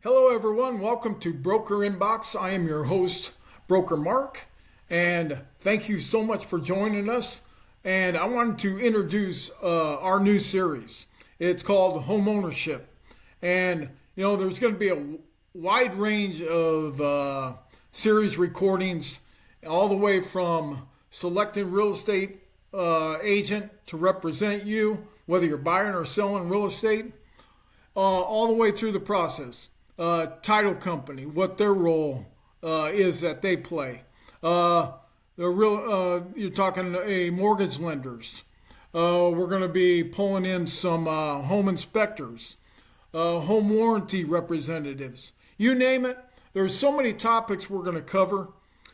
Hello, everyone. Welcome to Broker Inbox. I am your host, Broker Mark, and thank you so much for joining us. And I wanted to introduce our new series. It's called Home Ownership, and there's going to be a wide range of series recordings, all the way from selecting real estate agent to represent you, whether you're buying or selling real estate, all the way through the process. Title company, what their role is that they play. You're talking a mortgage lenders. We're going to be pulling in some home inspectors, home warranty representatives. You name it. There's so many topics we're going to cover.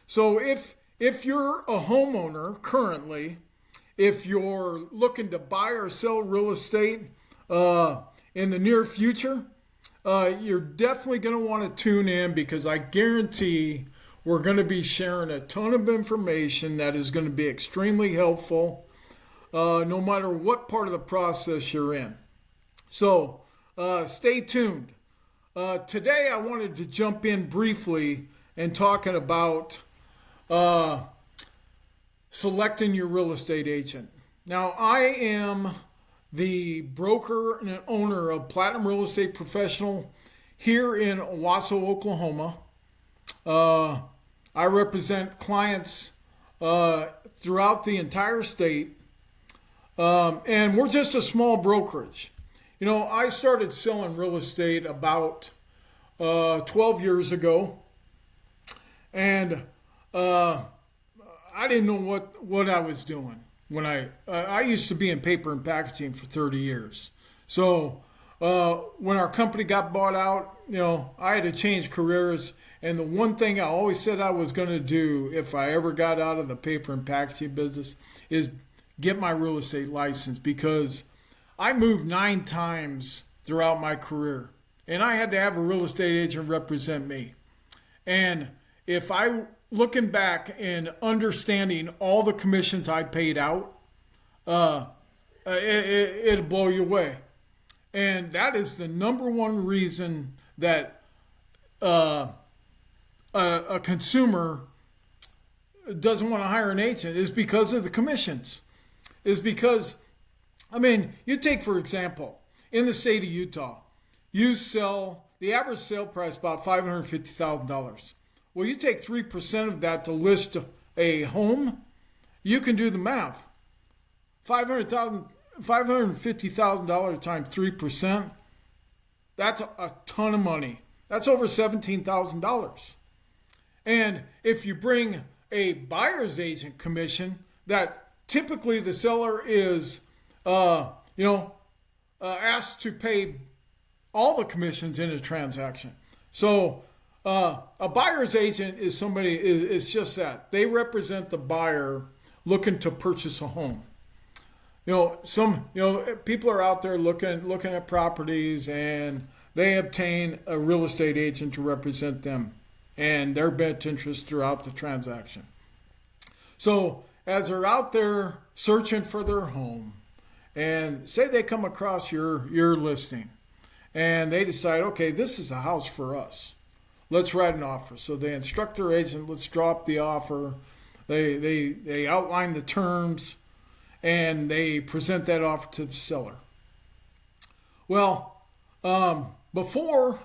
So if you're a homeowner currently, if you're looking to buy or sell real estate in the near future, you're definitely going to want to tune in, because I guarantee we're going to be sharing a ton of information that is going to be extremely helpful, no matter what part of the process you're in. So stay tuned. Today I wanted to jump in briefly and talking about selecting your real estate agent. Now, I am the broker and owner of Platinum Real Estate Professional here in Owasso, Oklahoma. I represent clients throughout the entire state, and we're just a small brokerage. I started selling real estate about 12 years ago, and I didn't know what I was doing. When I used to be in paper and packaging for 30 years. So when our company got bought out, I had to change careers. And the one thing I always said I was going to do if I ever got out of the paper and packaging business is get my real estate license, because I moved 9 times throughout my career. And I had to have a real estate agent represent me. And if I looking back and understanding all the commissions I paid out, it'll blow you away. And that is the number one reason that a consumer doesn't want to hire an agent, is because of the commissions. Is because, you take, for example, in the state of Utah, the average sale price about $550,000. Well, you take 3% of that to list a home, you can do the math. $550,000 times 3%, that's a ton of money. That's over $17,000. And if you bring a buyer's agent commission, that typically the seller is asked to pay all the commissions in a transaction. So a buyer's agent is somebody is just that. They represent the buyer looking to purchase a home. People are out there looking at properties, and they obtain a real estate agent to represent them and their best interest throughout the transaction. So as they're out there searching for their home, and say they come across your listing, and they decide, okay, this is a house for us. Let's write an offer. So they instruct their agent, let's drop the offer. They outline the terms, and they present that offer to the seller. Well, before,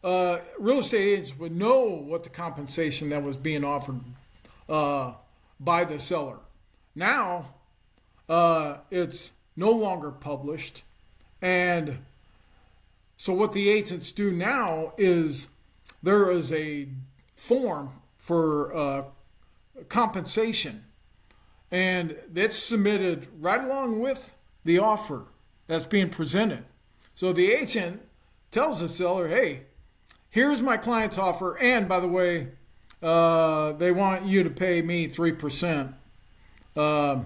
real estate agents would know what the compensation that was being offered by the seller. Now, it's no longer published. And so what the agents do now is, there is a form for compensation, and that's submitted right along with the offer that's being presented. So the agent tells the seller, hey, here's my client's offer, and by the way, they want you to pay me 3% to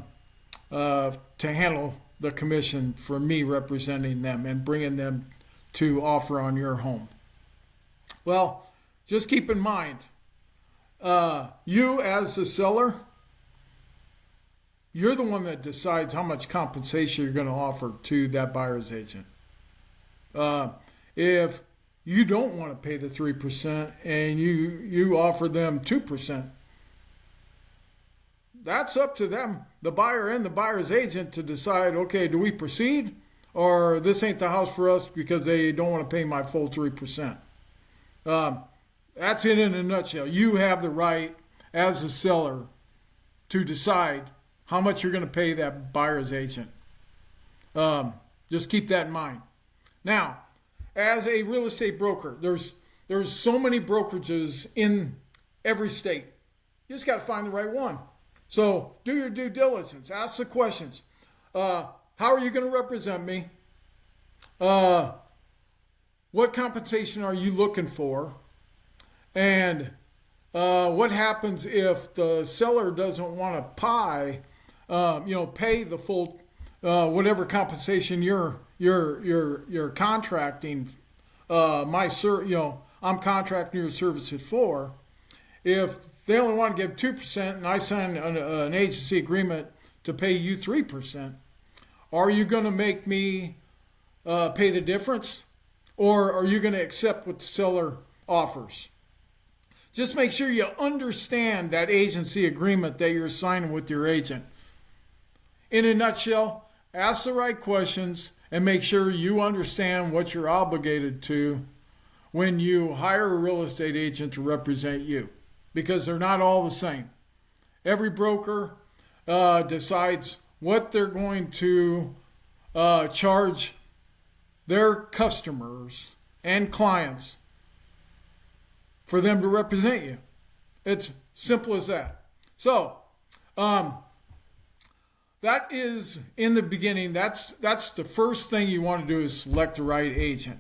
handle the commission for me representing them and bringing them to offer on your home. Well, just keep in mind, you as the seller, you're the one that decides how much compensation you're going to offer to that buyer's agent. If you don't want to pay the 3% and you offer them 2%. That's up to them, the buyer and the buyer's agent, to decide, okay, do we proceed, or this ain't the house for us because they don't want to pay my full 3%. That's it in a nutshell. You have the right as a seller to decide how much you're going to pay that buyer's agent. Just keep that in mind. Now, as a real estate broker, there's so many brokerages in every state. You just got to find the right one. So do your due diligence. Ask the questions. How are you going to represent me? What compensation are you looking for? And what happens if the seller doesn't want to pay the full whatever compensation you're contracting I'm contracting your services for. If they only want to give 2% and I sign an agency agreement to pay you 3%, are you going to make me pay the difference, or are you going to accept what the seller offers? Just make sure you understand that agency agreement that you're signing with your agent. In a nutshell, ask the right questions and make sure you understand what you're obligated to when you hire a real estate agent to represent you, because they're not all the same. Every broker decides what they're going to charge their customers and clients for them to represent you. It's simple as that. So, that is, in the beginning, that's the first thing you want to do, is select the right agent.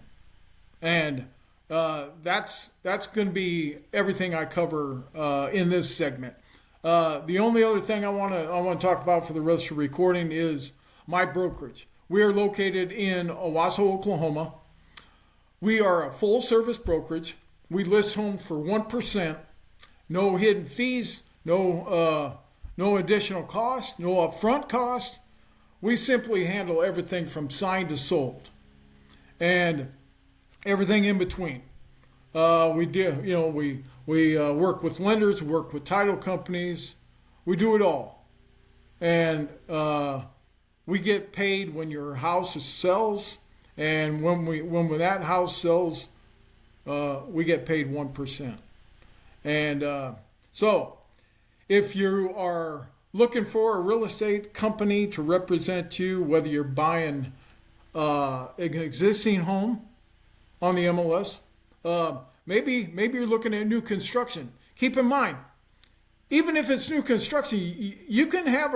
And that's going to be everything I cover in this segment. The only other thing I want to talk about for the rest of the recording is my brokerage. We are located in Owasso, Oklahoma. We are a full-service brokerage. We list homes for 1%, no hidden fees, no additional cost, no upfront cost. We simply handle everything from signed to sold, and everything in between. We work with lenders, we work with title companies. We do it all, and we get paid when your house sells, and when that house sells, we get paid 1%. And so, if you are looking for a real estate company to represent you, whether you're buying an existing home on the MLS, maybe you're looking at new construction. Keep in mind, even if it's new construction, you can have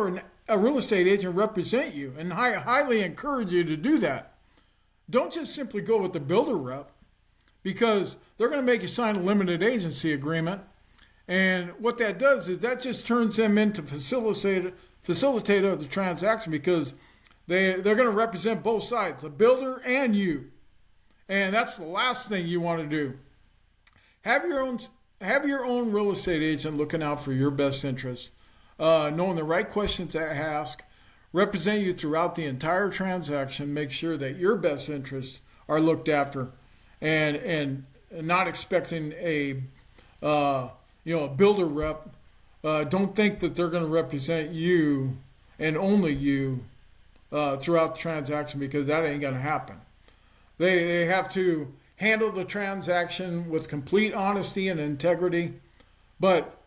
a real estate agent represent you, and I highly encourage you to do that. Don't just simply go with the builder rep, because they're going to make you sign a limited agency agreement. And what that does is that just turns them into facilitator of the transaction, because they're going to represent both sides, the builder and you. And that's the last thing you want to do. Have your own real estate agent looking out for your best interest, knowing the right questions to ask, represent you throughout the entire transaction, make sure that your best interests are looked after, and not expecting a builder rep. Don't think that they're going to represent you and only you throughout the transaction, because that ain't going to happen. They have to handle the transaction with complete honesty and integrity, but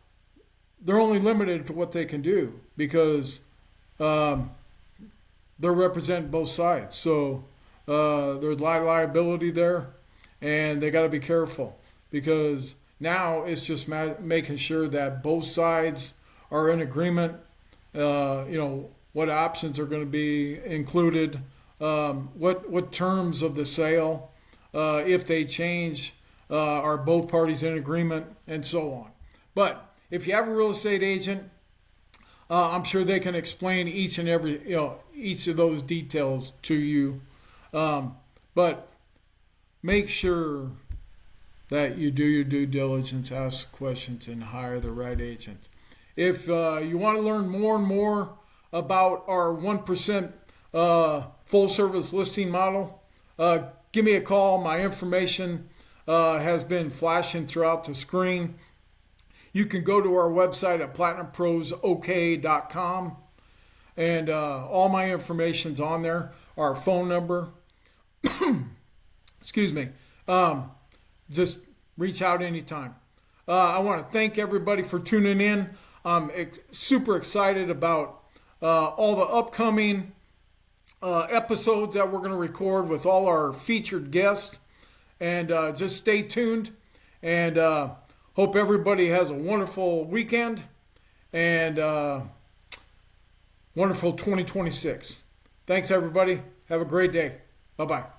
they're only limited to what they can do, because they're representing both sides. So there's liability there, and they got to be careful, because now it's just making sure that both sides are in agreement. What options are going to be included, what terms of the sale, if they change, are both parties in agreement, and so on. But if you have a real estate agent, I'm sure they can explain each and every, each of those details to you. But make sure that you do your due diligence, ask questions, and hire the right agent. If you want to learn more and more about our 1% full service listing model, give me a call. My information has been flashing throughout the screen. You can go to our website at platinumprosok.com, and all my information's on there. Our phone number. Excuse me. Just reach out anytime. I want to thank everybody for tuning in. I'm super excited about all the upcoming episodes that we're going to record with all our featured guests. And just stay tuned. And hope everybody has a wonderful weekend and wonderful 2026. Thanks, everybody. Have a great day. Bye-bye.